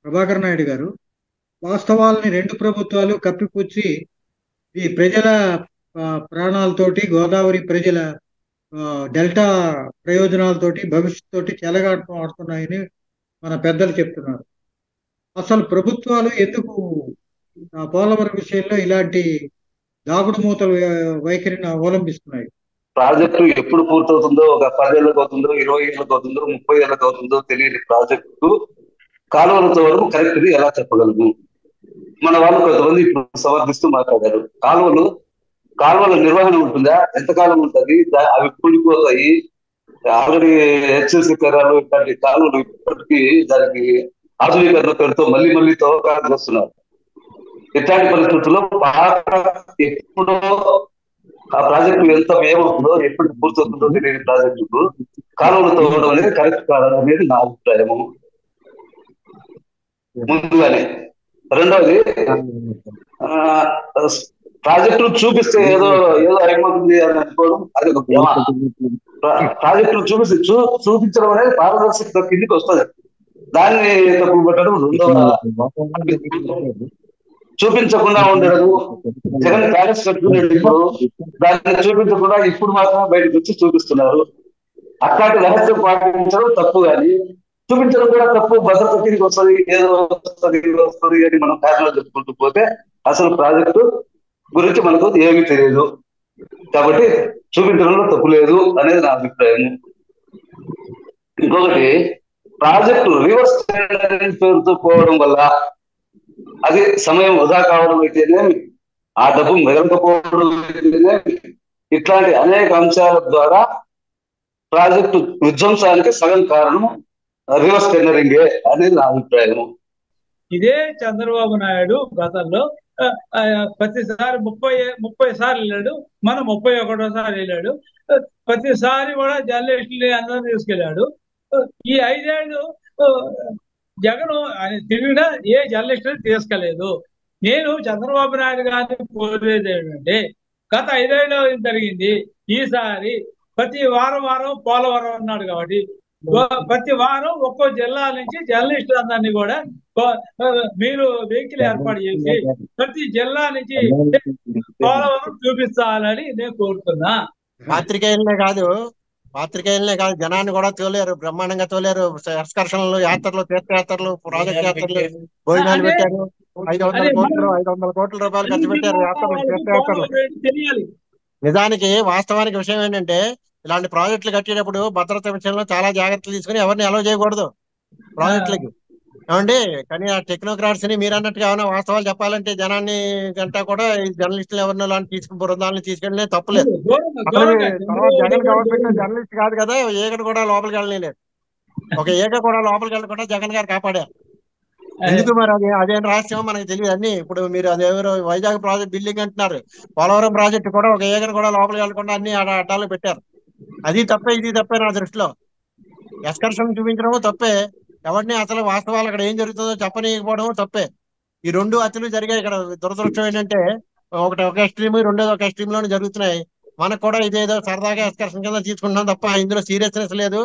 ప్రభాకర్ నాయుడు గారు వాస్తవాల్ని రెండు ప్రభుత్వాలు కప్పిపుచ్చి ఈ ప్రజల ప్రాణాలతోటి గోదావరి ప్రజల డెల్టా ప్రయోజనాలతోటి భవిష్యత్తుతోటి చెలగాటం ఆడుతున్నాయని మన పెద్దలు చెప్తున్నారు. అసలు ప్రభుత్వాలు ఎందుకు పోలవరం విషయంలో ఇలాంటి దాగుడు మూతలు వైఖరిని అవలంబిస్తున్నాయి? ప్రాజెక్టు ఎప్పుడు పూర్తవుతుందో, ఒక 10 ఏళ్ళకి అవుతుందో, 20 ఏళ్ళకి అవుతుందో, 30 ఏళ్ళకి అవుతుందో తెలియని ప్రాజెక్టు కాలువలతో వరకు కరెక్ట్ ఎలా చెప్పగలము? మన వాళ్ళు కొంతమంది ఇప్పుడు సమర్థిస్తూ మాట్లాడారు. కాలువల నిర్వహణ ఉంటుందా? ఎంతకాలం ఉంటుంది? అవి కూలిపోతాయి. ఆల్రెడీ హెచ్ఎల్సి కరాలు ఇట్లాంటి కాలువలు ఇప్పటికీ దానికి ఆధునీకరణ పేరుతో మళ్ళీ మళ్ళీ తవ్వకాలు వస్తున్నారు. ఇట్లాంటి పరిస్థితుల్లో ఎప్పుడో ఆ ప్రాజెక్టు ఎంత వ్యయమవుతుందో, ఎప్పుడు పూర్తవుతుందో తెలియని ప్రాజెక్టుకు కాలువలు తవ్వడం అనేది కరెక్ట్ కాదు అనేది నా అభిప్రాయము ముందుగానే. రెండవది, ప్రాజెక్టులు చూపిస్తే ఏదో ఏదో అయిపోతుంది అని అనుకోవడం అది ఒక భ్రమ. ప్రాజెక్టులు చూపించడం అనేది పారదర్శకత కిందికి వస్తుంది. దాన్ని తప్పు పెట్టడం రెండవ. చూపించకుండా ఉండడము, జగన్ ప్యాలెస్ కట్టుకునేది ఇప్పుడు దాన్ని చూపించకుండా ఇప్పుడు మాత్రం బయటకు వచ్చి చూపిస్తున్నారు. అట్లాంటి రహస్యం పాటించడం తప్పు, కానీ చూపించడం కూడా తప్పు. భద్రత తిరిగి వస్తుంది, ఏదో వస్తుంది అని మనం కారణాలు చెప్పుకుంటూ పోతే అసలు ప్రాజెక్టు గురించి మనకు ఏమీ తెలియదు. కాబట్టి చూపించడంలో తప్పు లేదు అనేది నా అభిప్రాయం. ఇంకొకటి, ప్రాజెక్టు రివర్స్ పేరుతో పోవడం వల్ల అది సమయం వృధా కావడం అయితేనేమి, ఆ డబ్బు మిగలకపోవడం అయితేనేమి, ఇట్లాంటి అనేక అంశాల ద్వారా ప్రాజెక్టు విధ్వంసానికి సగం కారణం రివర్స్ టెండరింగే అనేది నా అభిప్రాయం. ఇదే చంద్రబాబు నాయుడు గతంలో ప్రతిసారి 30 సార్లు వెళ్ళాడు, మనం 31సారి వెళ్ళాడు. ప్రతిసారి కూడా జర్నలిస్టులు అందరూ తీసుకెళ్ళాడు. ఈ 5 ఏళ్ళు జగన్ ఆయన తిరిగినా ఏ జర్నలిస్టులు తీసుకెళ్లేదు. నేను చంద్రబాబు నాయుడు గారిని కోరేది ఏంటంటే, గత 5 ఏళ్ళు జరిగింది, ఈసారి ప్రతి వారం పోలవరం అన్నాడు కాబట్టి ప్రతి వారం ఒక్కో జిల్లా నుంచి జర్నలిస్టులు అందరినీ కూడా మీరు వెహికల్ ఏర్పాటు చేసి ప్రతి జిల్లా నుంచి పోలవరం చూపించాలని నేను కోరుతున్నా. పాత్రికేయులనే కాదు జనాన్ని కూడా తోలేరు, బ్రహ్మాండంగా తోలేరు. ఎక్స్కర్షన్లు, యాత్రలు, తీర్థయాత్రలు, ప్రాజెక్ట్ యాత్రలు, భోజనాలు పెట్టారు. 500 కోట్ల రూపాయలు ఖర్చు పెట్టారు యాత్రలు, తీర్థయాత్రలు. నిజానికి వాస్తవానికి విషయం ఏంటంటే, ఇలాంటి ప్రాజెక్టులు కట్టేటప్పుడు భద్రత విషయంలో చాలా జాగ్రత్తలు తీసుకుని ఎవరిని అలౌ చేయకూడదు ప్రాజెక్టులకి. ఏమండి, కానీ ఆ టెక్నోక్రాట్స్ ని మీరు అన్నట్టుగా ఏమైనా వాస్తవాలు చెప్పాలంటే జనాన్ని గంటా కూడా జర్నలిస్టులు ఎవరినో లాంటి బృందాలను తీసుకెళ్ళిన తప్పలేదు. తర్వాత జగన్ గవర్నమెంట్ జర్నలిస్ట్ కాదు కదా, ఏగను కూడా లోపలికి వెళ్ళలేదు. ఒక ఏగ కూడా లోపలికి వెళ్ళకుండా జగన్ గారు కాపాడారు. ఎందుకు మరి అదేం రహస్యం మనకి తెలియదు. అన్ని ఇప్పుడు మీరు అదేవరో వైజాగ్ ప్రాజెక్ట్ బిల్డింగ్ అంటున్నారు, పోలవరం ప్రాజెక్టు కూడా ఒక ఏగను కూడా లోపలికి వెళ్ళకుండా అన్ని అడ్డాలు పెట్టారు. అది తప్పే, ఇది తప్పే నా దృష్టిలో. ఎక్స్కర్షన్ చూపించడము తప్పే, ఎవరిని అసలు వాస్తవాలు అక్కడ ఏం జరుగుతుందో చెప్పనీయకపోవడం తప్పే. ఈ రెండు అతులు జరిగాయి ఇక్కడ. దురదృష్టం ఏంటంటే, ఒకటి ఒక ఎక్స్ట్రీమ్, రెండోది ఒక ఎక్స్ట్రీమ్ లోనే జరుగుతున్నాయి. మనకు కూడా ఇదేదో సరదాగా ఎక్స్కర్షన్ కింద తీసుకుంటున్నాం తప్ప ఇందులో సీరియస్నెస్ లేదు.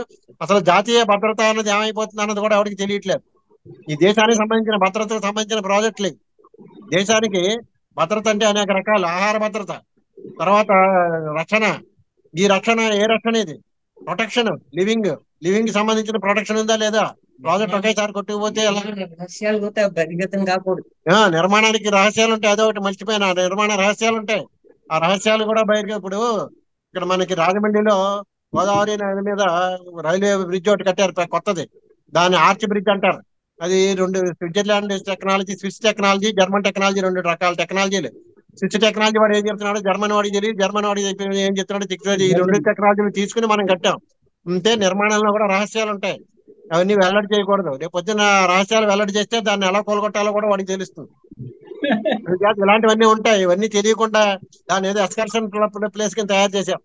అసలు జాతీయ భద్రత అన్నది ఏమైపోతుంది అన్నది కూడా ఎవరికి తెలియట్లేదు. ఈ దేశానికి సంబంధించిన భద్రతకు సంబంధించిన ప్రాజెక్టులు. దేశానికి భద్రత అంటే అనేక రకాలు. ఆహార భద్రత, తర్వాత రక్షణ. ఈ రక్షణ ఏ రక్షణ? ఇది ప్రొటెక్షన్, లివింగ్ సంబంధించిన ప్రొటెక్షన్ ఉందా లేదా? ప్రాజెక్ట్ ఒకేసారి కొట్టుకుపోతే నిర్మాణానికి రహస్యాలు ఉంటాయి. అదో ఒకటి మర్చిపోయినా, నిర్మాణ రహస్యాలు ఉంటాయి. ఆ రహస్యాలు కూడా బయటకు. ఇప్పుడు ఇక్కడ మనకి రాజమండ్రిలో గోదావరి నది మీద రైల్వే బ్రిడ్జ్ ఒకటి కట్టారు కొత్తది, దాన్ని ఆర్చ్ బ్రిడ్జ్ అంటారు. అది రెండు Switzerland technology, Swiss technology, German technology, 2 రకాల టెక్నాలజీలు. స్విచ్ టెక్నాలజీ వాడు ఏం చెప్తున్నాడు, జర్మన్ వాడికి తెలియదు. జర్మన్ వాడి ఏం చెప్తున్నాడు, ఈ 2 టెక్నాలజీలు తీసుకుని మనం కట్టాం. అంతే, నిర్మాణంలో కూడా రహస్యాలు ఉంటాయి. అవన్నీ వెల్లడి చేయకూడదు. రేపు పొద్దున్న రహస్యాలు వెల్లడి చేస్తే దాన్ని ఎలా కోలుకొట్టాలో కూడా వాడికి తెలుస్తుంది. ఇలాంటివన్నీ ఉంటాయి. ఇవన్నీ తెలియకుండా దాన్ని ఏదో ఎక్స్కర్షన్ ప్లేస్ కింద తయారు చేశాం.